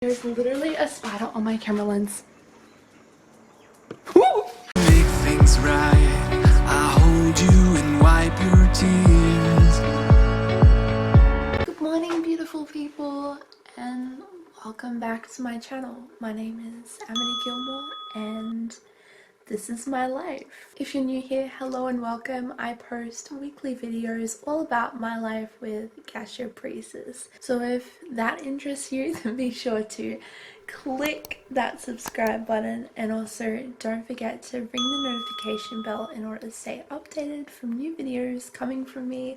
There's literally a spider on my camera lens. Make things right. I hold you and wipe your tears. Good morning, beautiful people, and welcome back to my channel. My name is Amity Gilmour, and this is my life. If you're new here, hello and welcome. I post weekly videos all about my life with gastroparesis. So if that interests you, then be sure to click that subscribe button, and also don't forget to ring the notification bell in order to stay updated from new videos coming from me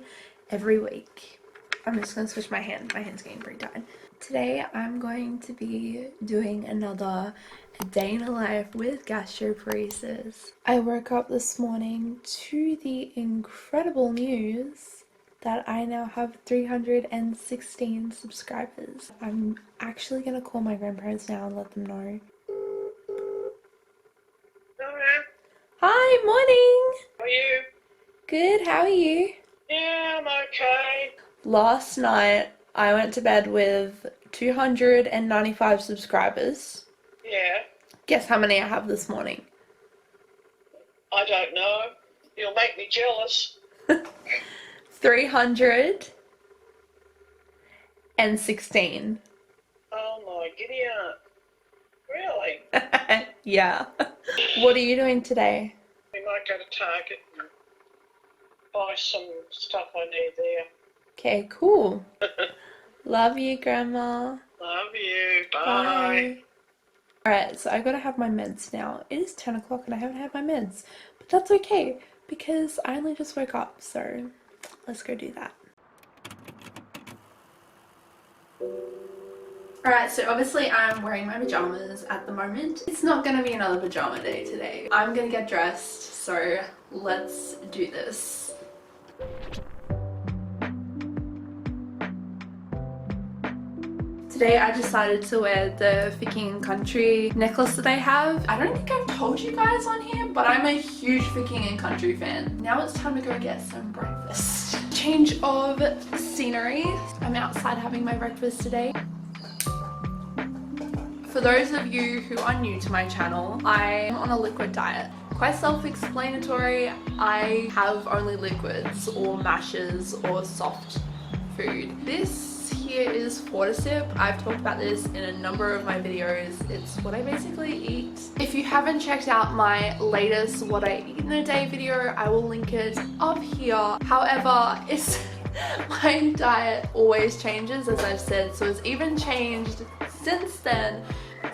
every week. I'm just going to switch my hand. My hand's getting pretty tired. Today I'm going to be doing another day in the life with gastroparesis. I woke up this morning to the incredible news that I now have 316 subscribers. I'm actually going to call my grandparents now and let them know. Hello. Hi, morning! How are you? Good, how are you? Yeah, I'm okay. Last night I went to bed with 295 subscribers. Yeah, Guess how many I have this morning? I don't know. You'll make me jealous. 316. Oh my giddy aunt. Really? Yeah. What are you doing today? We might go to Target and buy some stuff I need there. Okay, cool. Love you, Grandma. Love you. Bye. Bye. Alright, so I gotta have my meds now. It is 10 o'clock and I haven't had my meds. But that's okay, because I only just woke up, so let's go do that. Alright, so obviously I'm wearing my pajamas at the moment. It's not gonna be another pajama day today. I'm gonna get dressed, so let's do this. Today I decided to wear the For King and Country necklace that I have. I don't think I've told you guys on here, but I'm a huge For King and Country fan. Now it's time to go get some breakfast. Change of scenery. I'm outside having my breakfast today. For those of you who are new to my channel, I'm on a liquid diet. Quite self-explanatory. I have only liquids or mashes or soft food. This here is Fortisip. I've talked about this in a number of my videos. It's what I basically eat. If you haven't checked out my latest What I Eat in a Day video, I will link it up here. However, my diet always changes, as I've said, so it's even changed since then.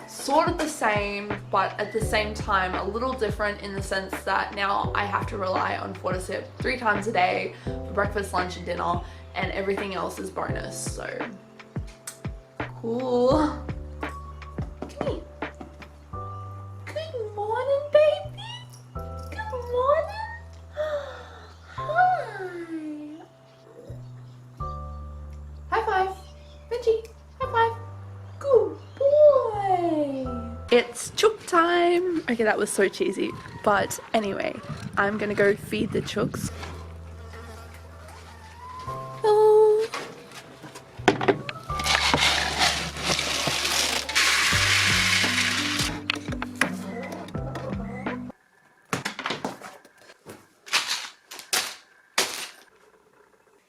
Sort of the same, but at the same time a little different in the sense that now I have to rely on Fortisip 3 times a day for breakfast, lunch and dinner, and everything else is bonus, so cool. Come here. Good morning, baby. Good morning. Hi. High five. Benji, high five. Good boy. It's chook time. Okay, that was so cheesy, but anyway, I'm gonna go feed the chooks.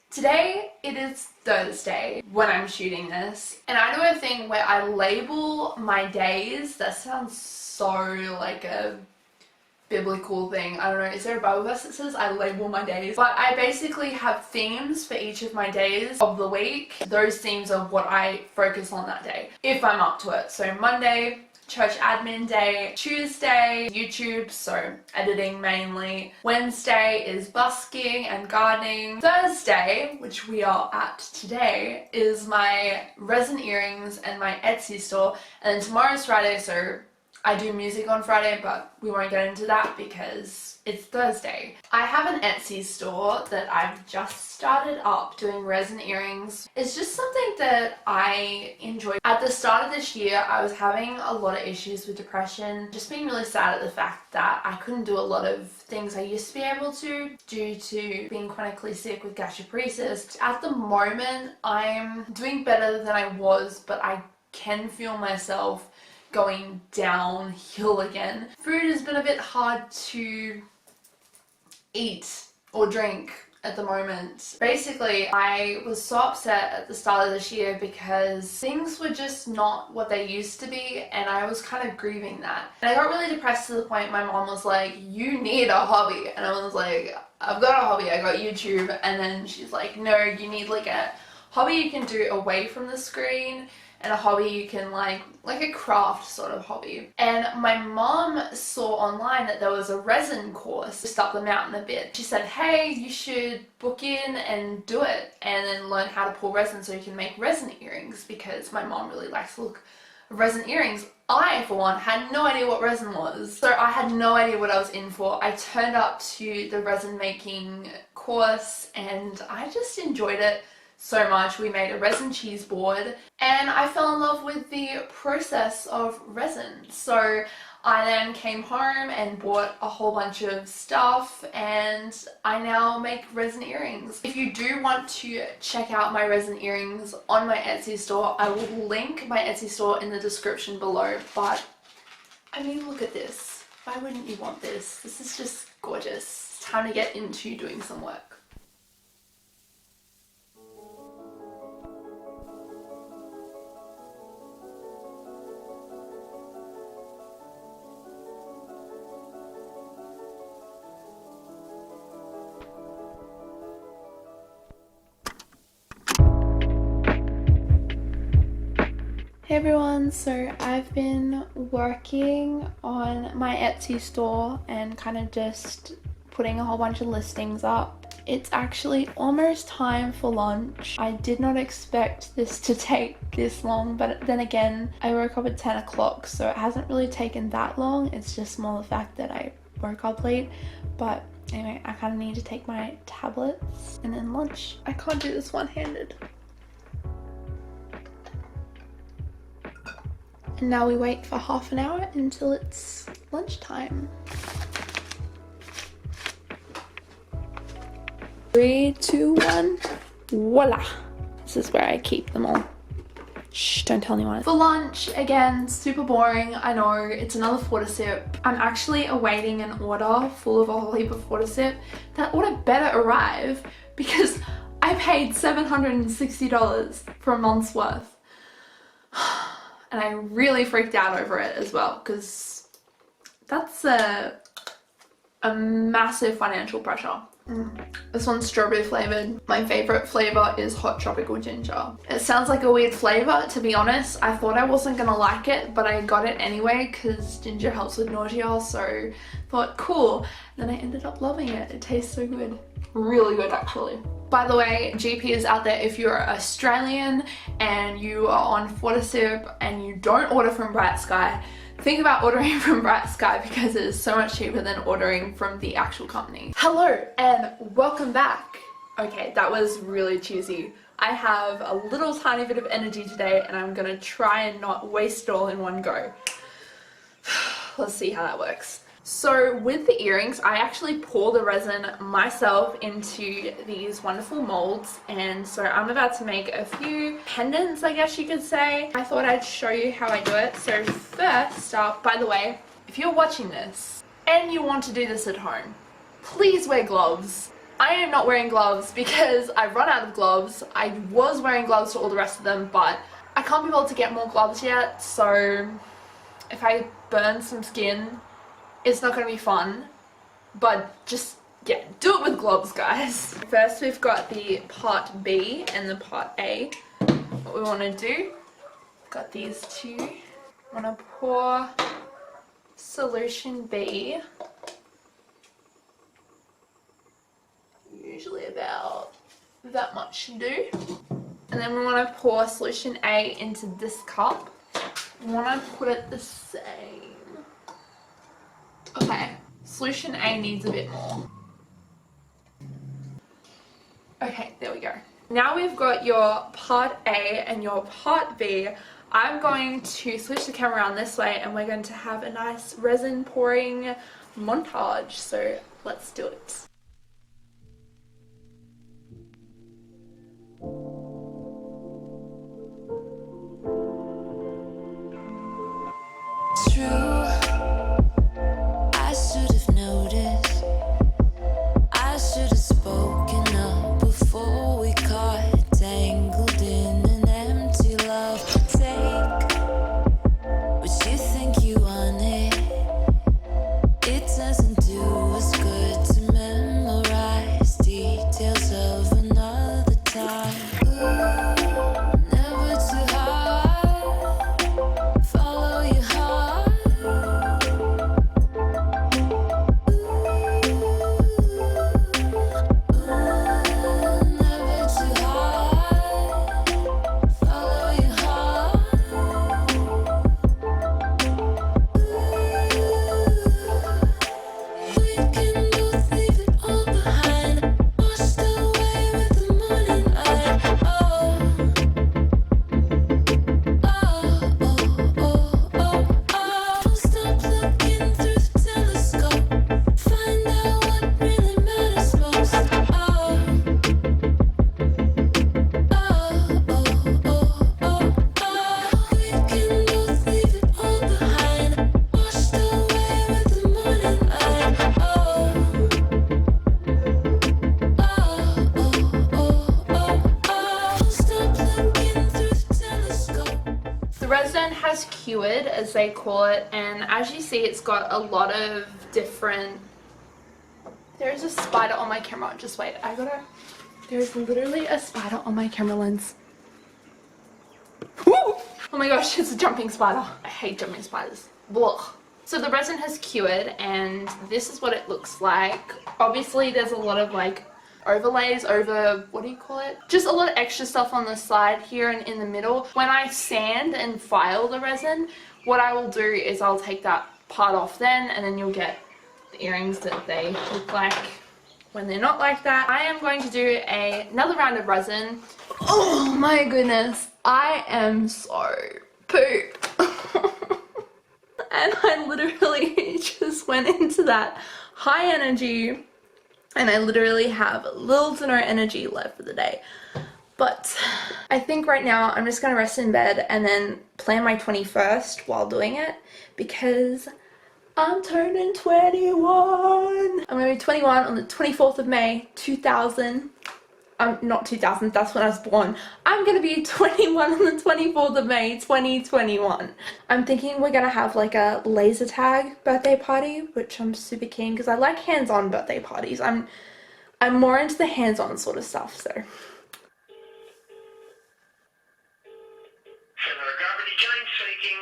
Today it is Thursday when I'm shooting this, and I do a thing where I label my days. That sounds so like a biblical thing. I don't know, is there a Bible verse that says I label my days? But I basically have themes for each of my days of the week. Those themes are what I focus on that day, if I'm up to it. So Monday, church admin day. Tuesday, YouTube, so editing mainly. Wednesday is busking and gardening. Thursday, which we are at today, is my resin earrings and my Etsy store. And then tomorrow's Friday, so I do music on Friday, but we won't get into that because it's Thursday. I have an Etsy store that I've just started up doing resin earrings. It's just something that I enjoy. At the start of this year, I was having a lot of issues with depression, just being really sad at the fact that I couldn't do a lot of things I used to be able to due to being chronically sick with gastroparesis. At the moment, I'm doing better than I was, but I can feel myself going downhill again. Food has been a bit hard to eat or drink at the moment. Basically, I was so upset at the start of this year because things were just not what they used to be, and I was kind of grieving that. And I got really depressed to the point my mom was like, you need a hobby. And I was like, I've got a hobby, I got YouTube. And then she's like, no, you need like a hobby you can do away from the screen, and a hobby you can like a craft sort of hobby. And my mom saw online that there was a resin course just up the mountain a bit. She said, hey, you should book in and do it and then learn how to pour resin so you can make resin earrings, because my mom really likes the look of resin earrings. I, for one, had no idea what resin was, so I had no idea what I was in for. I turned up to the resin making course and I just enjoyed it so much. We made a resin cheese board and I fell in love with the process of resin. So I then came home and bought a whole bunch of stuff, and I now make resin earrings. If you do want to check out my resin earrings on my Etsy store, I will link my Etsy store in the description below. But I mean, look at this. Why wouldn't you want this? This is just gorgeous. It's time to get into doing some work. Hey everyone, so I've been working on my Etsy store and kind of just putting a whole bunch of listings up. It's actually almost time for lunch. I did not expect this to take this long, but then again, I woke up at 10 o'clock, so it hasn't really taken that long. It's just more the fact that I woke up late. But anyway, I kind of need to take my tablets and then lunch. I can't do this one-handed. And now we wait for half an hour until it's lunchtime. 3, 2, 1, voila! This is where I keep them all. Shh, don't tell anyone. For lunch, again, super boring, I know, it's another Fortisip. I'm actually awaiting an order full of a whole heap of Fortisip. That order better arrive because I paid $760 for a month's worth. And I really freaked out over it as well, because that's a massive financial pressure. This one's strawberry flavored. My favorite flavor is hot tropical ginger. It sounds like a weird flavor, to be honest. I thought I wasn't gonna like it, but I got it anyway because ginger helps with nausea, so thought cool. Then I ended up loving it. It tastes so good. Really good, actually. By the way, GP is out there if you're Australian and you are on Fortisip and you don't order from Bright Sky. Think about ordering from Bright Sky because it is so much cheaper than ordering from the actual company. Hello and welcome back. Okay, that was really cheesy. I have a little tiny bit of energy today and I'm gonna try and not waste it all in one go. Let's see how that works. So with the earrings, I actually pour the resin myself into these wonderful molds, and so I'm about to make a few pendants, I guess you could say. I thought I'd show you how I do it. So first up, by the way, if you're watching this and you want to do this at home, please wear gloves. I am not wearing gloves because I've run out of gloves. I was wearing gloves for all the rest of them, but I can't be able to get more gloves yet, so if I burn some skin, it's not going to be fun, but just, yeah, do it with gloves, guys. First, we've got the part B and the part A. What we want to do, got these two. I want to pour solution B, usually about that much should do. And then we want to pour solution A into this cup. We want to put it the same. Okay, solution A needs a bit more. Okay, there we go. Now we've got your part A and your part B. I'm going to switch the camera around this way and we're going to have a nice resin pouring montage. So let's do it. it's true. I should have noticed. I should have spoken up before we got tangled in an empty love. Take what you think you wanted. It doesn't do us good to memorize details of another time. Never too hard. Follow your heart. Never too hard. Follow your heart. We can both leave it all behind. Washed away with the morning light. Oh, oh, oh, oh, oh, oh. Stop looking through the telescope. Find out what really matters most. Oh, oh, oh, oh, oh, oh. We can both leave it all behind. Washed away with the morning light. Oh, oh, oh, oh, oh, oh. Stop looking through the telescope. The resin has cured, as they call it, and as you see, it's got a lot of different... There's a spider on my camera. Just wait, there's literally a spider on my camera lens. Woo! Oh my gosh, it's a jumping spider. I hate jumping spiders. Blah. So the resin has cured, and this is what it looks like. Obviously, there's a lot of like overlays over, what do you call it? Just a lot of extra stuff on the side here and in the middle. When I sand and file the resin, what I will do is I'll take that part off then, and then you'll get the earrings that they look like when they're not like that. I am going to do another round of resin. Oh my goodness, I am so pooped. And I literally just went into that high energy, and I literally have little to no energy left for the day. But I think right now I'm just going to rest in bed and then plan my 21st while doing it, because I'm turning 21. I'm going to be 21 on the 24th of May, 2000. Not 2000, that's when I was born. I'm going to be 21 on the 24th of May, 2021. I'm thinking we're going to have like a laser tag birthday party, which I'm super keen, because I like hands-on birthday parties. I'm more into the hands-on sort of stuff, so. Hello, Gravity Jane speaking.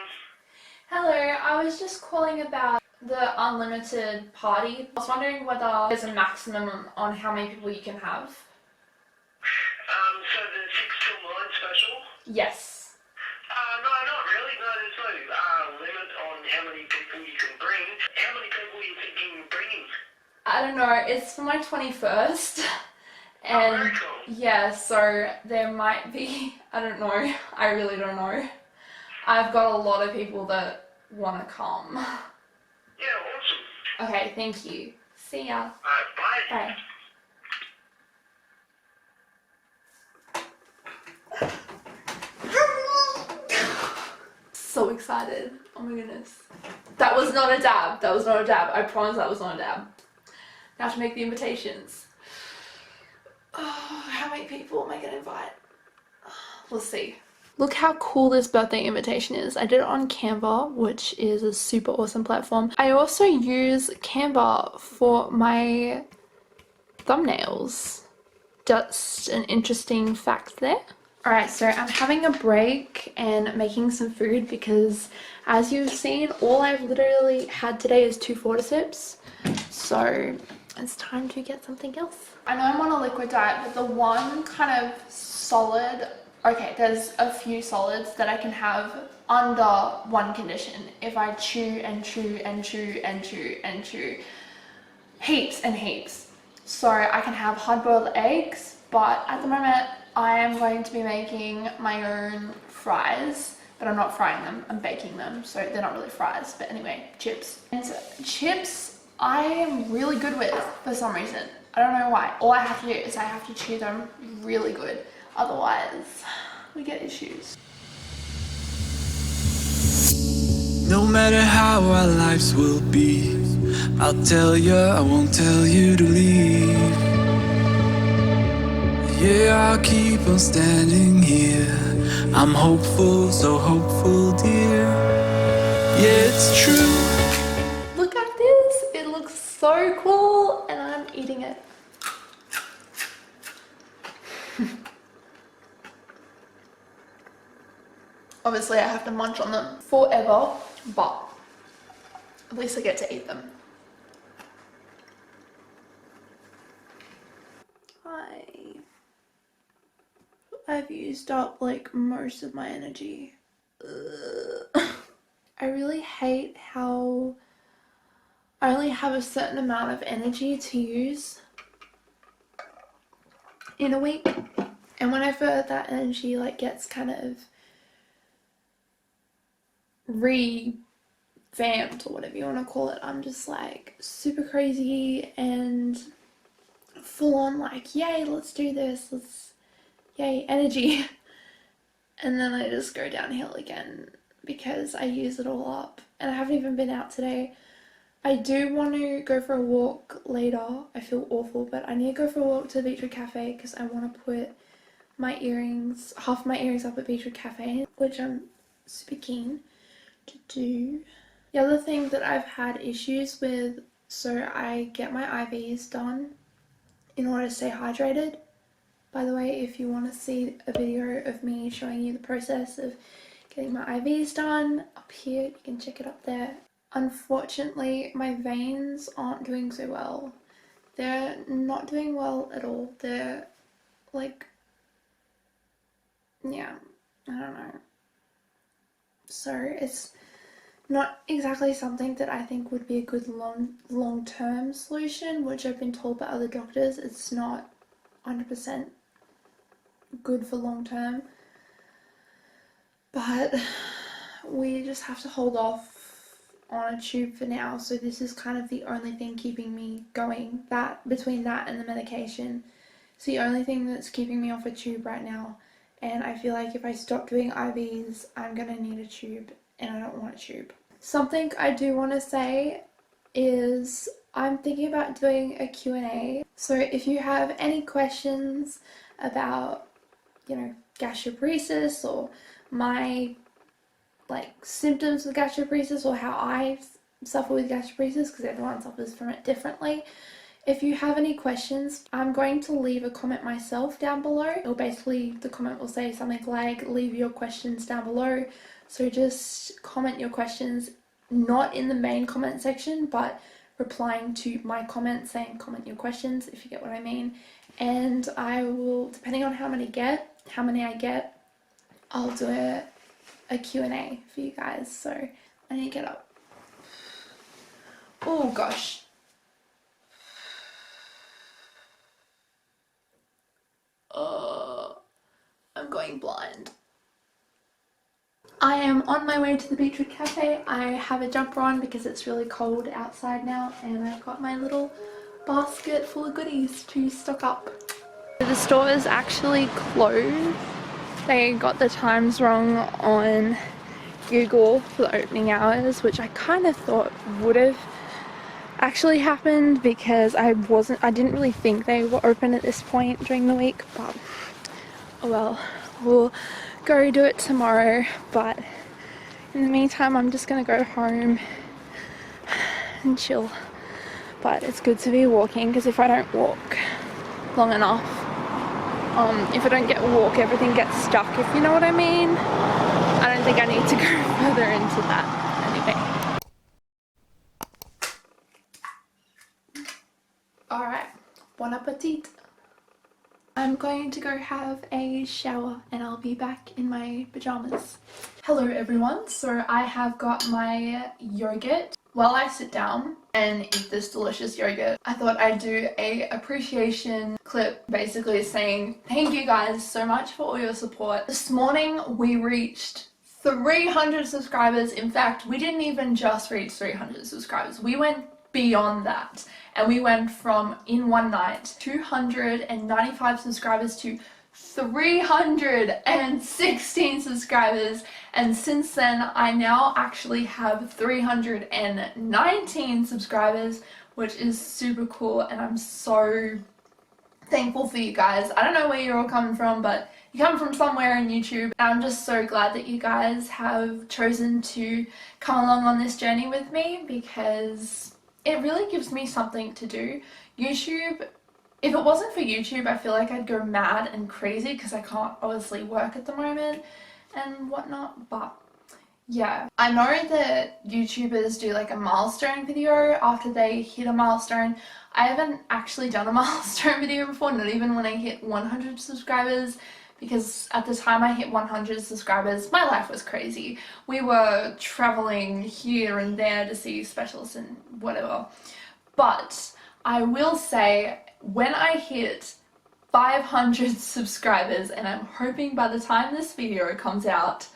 Hello, I was just calling about the unlimited party. I was wondering whether there's a maximum on how many people you can have. So the 6 till 9 special? Yes. No, not really. No, there's no limit on how many people you can bring. How many people are you thinking of bringing? I don't know, it's for my 21st. And very cool. yeah, so there might be, I don't know, I really don't know. I've got a lot of people that want to come. Yeah, awesome. Okay, thank you. See ya. Bye. Bye. So excited. Oh my goodness. That was not a dab. That was not a dab. I promise that was not a dab. Now to make the invitations. Oh, how many people am I going to invite? We'll see. Look how cool this birthday invitation is. I did it on Canva, which is a super awesome platform. I also use Canva for my thumbnails. Just an interesting fact there. Alright, so I'm having a break and making some food because, as you've seen, all I've literally had today is 2 Fortisips. So it's time to get something else. I know I'm on a liquid diet, but the one kind of solid, okay, there's a few solids that I can have under one condition. If I chew and chew and chew and chew and chew heaps and heaps. So I can have hard-boiled eggs, but at the moment I am going to be making my own fries, but I'm not frying them, I'm baking them, so they're not really fries, but anyway, chips. And chips I am really good with for some reason. I don't know why. All I have to do is I have to chew them really good, otherwise we get issues. No matter how our lives will be, I'll tell you, I won't tell you to leave. Yeah, I'll keep on standing here. I'm hopeful, so hopeful, dear. Yeah, it's true. Look at this, it looks so cool and I'm eating it. Obviously I have to munch on them forever, but at least I get to eat them. I've used up like most of my energy. Ugh. I really hate how I only have a certain amount of energy to use in a week, and whenever that energy like gets kind of revamped or whatever you want to call it, I'm just like super crazy and full on like, yay, let's do this, yay, energy. And then I just go downhill again because I use it all up, and I haven't even been out today. I do want to go for a walk later. I feel awful, but I need to go for a walk to the Beechwood Cafe because I want to put my earrings, half of my earrings up at Beechwood Cafe, which I'm super keen to do. The other thing that I've had issues with, so I get my IVs done in order to stay hydrated. By the way, if you want to see a video of me showing you the process of getting my IVs done, up here, you can check it up there. Unfortunately, my veins aren't doing so well. They're not doing well at all. They're like, yeah, I don't know. So it's not exactly something that I think would be a good long-term solution, which I've been told by other doctors. It's not 100% good for long-term, but we just have to hold off on a tube for now. So this is kind of the only thing keeping me going. That between that and the medication, it's the only thing that's keeping me off a tube right now. And I feel like if I stop doing IVs, I'm gonna need a tube, and I don't want a tube. Something I do want to say is I'm thinking about doing a Q&A. So if you have any questions about, you know, gastroparesis or my like symptoms of gastroparesis or how I suffer with gastroparesis, because everyone suffers from it differently. If you have any questions, I'm going to leave a comment myself down below, or basically the comment will say something like, leave your questions down below. So just comment your questions, not in the main comment section, but replying to my comment saying comment your questions, if you get what I mean. And I will, depending on how many I get, I'll do a Q&A for you guys. So I need to get up. Oh gosh. I'm going blind. I am on my way to the Beechwood Cafe. I have a jumper on because it's really cold outside now, and I've got my little basket full of goodies to stock up. The store is actually closed. They got the times wrong on Google for the opening hours, which I kind of thought would have actually happened because I didn't really think they were open at this point during the week, but oh well, we'll go do it tomorrow. But in the meantime, I'm just gonna go home and chill. But it's good to be walking, because if I don't walk long enough, if I don't walk, everything gets stuck, if you know what I mean. I don't think I need to go further into that. Anyway. Alright, bon appetit. I'm going to go have a shower and I'll be back in my pajamas. Hello everyone, so I have got my yogurt. While I sit down and eat this delicious yogurt, I thought I'd do a appreciation clip basically saying thank you guys so much for all your support. This morning we reached 300 subscribers. In fact, we didn't even just reach 300 subscribers. We went beyond that, and we went from, in one night, 295 subscribers to 316 subscribers, and since then I now actually have 319 subscribers, which is super cool, and I'm so thankful for you guys. I don't know where you're all coming from, but you come from somewhere in YouTube, and I'm just so glad that you guys have chosen to come along on this journey with me, because it really gives me something to do. YouTube, if it wasn't for YouTube, I feel like I'd go mad and crazy because I can't obviously work at the moment and whatnot, but yeah. I know that YouTubers do like a milestone video after they hit a milestone. I haven't actually done a milestone video before, not even when I hit 100 subscribers, because at the time I hit 100 subscribers, my life was crazy. We were traveling here and there to see specialists and whatever. But I will say, when I hit 500 subscribers, and I'm hoping by the time this video comes out,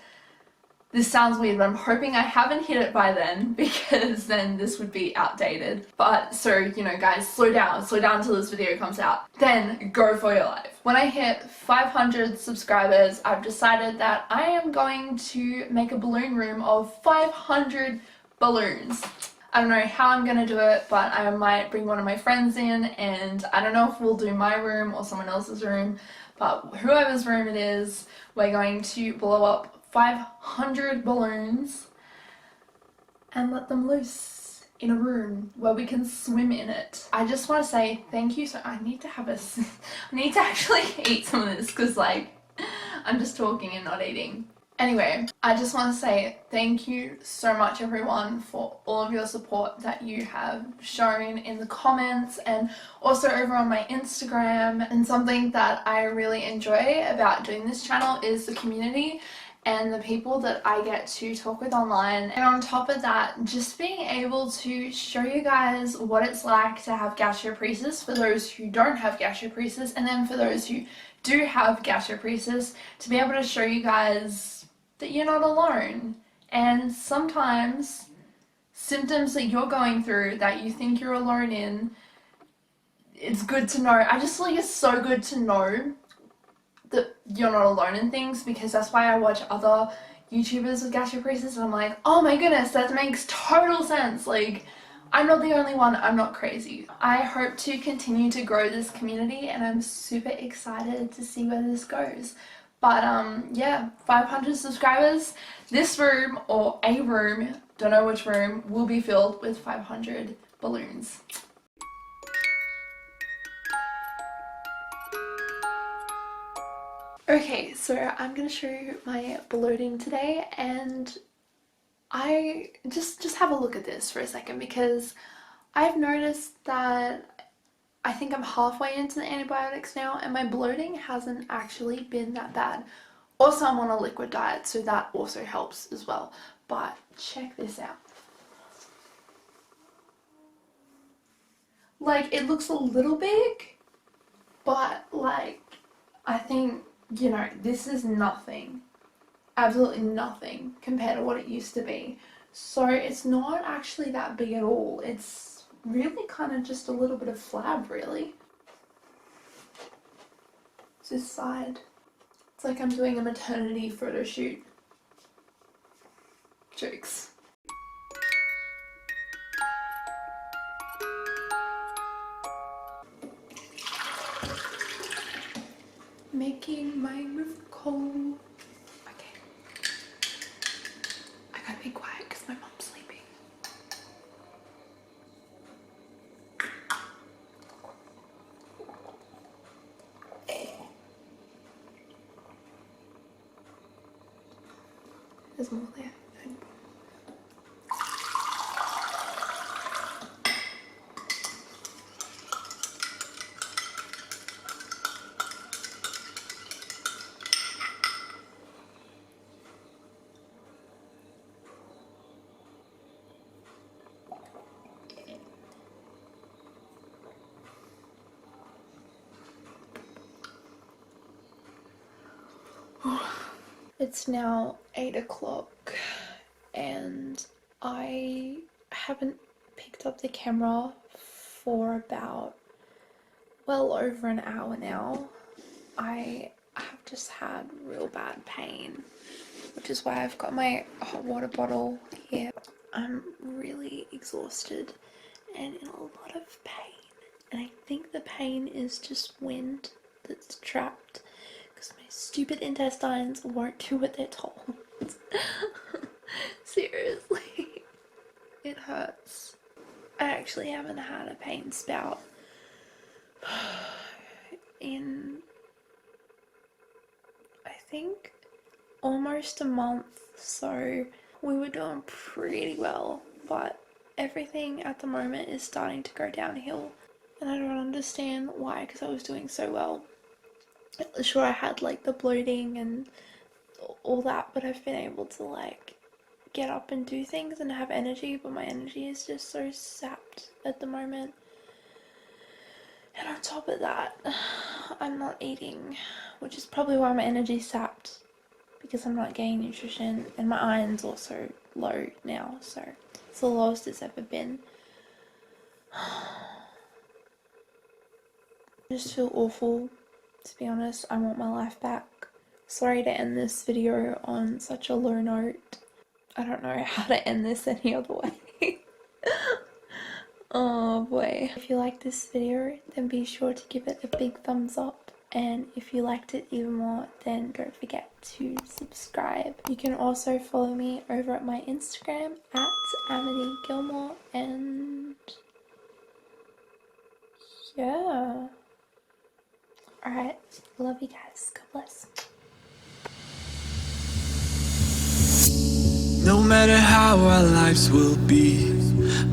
this sounds weird, but I'm hoping I haven't hit it by then, because then this would be outdated. But so, you know, guys, slow down until this video comes out. Then go for your life. When I hit 500 subscribers, I've decided that I am going to make a balloon room of 500 balloons. I don't know how I'm gonna do it, but I might bring one of my friends in, and I don't know if we'll do my room or someone else's room, but whoever's room it is, we're going to blow up 500 balloons and let them loose in a room where we can swim in it. I just want to say thank you. So I need to have I need to actually eat some of this, because like I'm just talking and not eating. Anyway, I just want to say thank you so much, everyone, for all of your support that you have shown in the comments and also over on my Instagram. And something that I really enjoy about doing this channel is the community and the people that I get to talk with online. And on top of that, just being able to show you guys what it's like to have gastroparesis for those who don't have gastroparesis, and then for those who do have gastroparesis, to be able to show you guys that you're not alone. And sometimes symptoms that you're going through that you think you're alone in, it's good to know. I just feel like it's so good to know that you're not alone in things, because that's why I watch other YouTubers with gastroparesis and I'm like, oh my goodness, that makes total sense. Like, I'm not the only one, I'm not crazy. I hope to continue to grow this community, and I'm super excited to see where this goes. But yeah, 500 subscribers, this room, or a room, don't know which room, will be filled with 500 balloons. Okay, so I'm gonna show you my bloating today, and I just have a look at this for a second, because I've noticed that I think I'm halfway into the antibiotics now, and my bloating hasn't actually been that bad. Also, I'm on a liquid diet, so that also helps as well. But check this out. Like, it looks a little big, but like, I think, you know, this is nothing, absolutely nothing compared to what it used to be. So it's not actually that big at all. It's really kind of just a little bit of flab, really. It's this side. It's like I'm doing a maternity photo shoot. Jokes. Making my move call. Okay. I gotta be quiet because my mom's sleeping. There's more there. It's now 8 o'clock and I haven't picked up the camera for about well over an hour now. I I've just had real bad pain, which is why I've got my hot water bottle here. I'm really exhausted and in a lot of pain, and I think the pain is just wind that's trapped because my stupid intestines won't do what they're told. Seriously, it hurts. I actually haven't had a pain spout in, I think, almost a month, so we were doing pretty well, but everything at the moment is starting to go downhill, and I don't understand why, because I was doing so well. Sure, I had like the bloating and all that, but I've been able to like get up and do things and have energy, but my energy is just so sapped at the moment. And on top of that, I'm not eating, which is probably why my energy's sapped, because I'm not getting nutrition, and my iron's also low now, so it's the lowest it's ever been. I just feel awful, to be honest. I want my life back. Sorry to end this video on such a low note. I don't know how to end this any other way. Oh boy. If you like this video, then be sure to give it a big thumbs up. And if you liked it even more, then don't forget to subscribe. You can also follow me over at my Instagram at Amity Gilmour, and yeah. Alright, love you guys. God bless. No matter how our lives will be,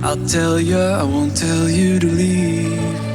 I'll tell you, I won't tell you to leave.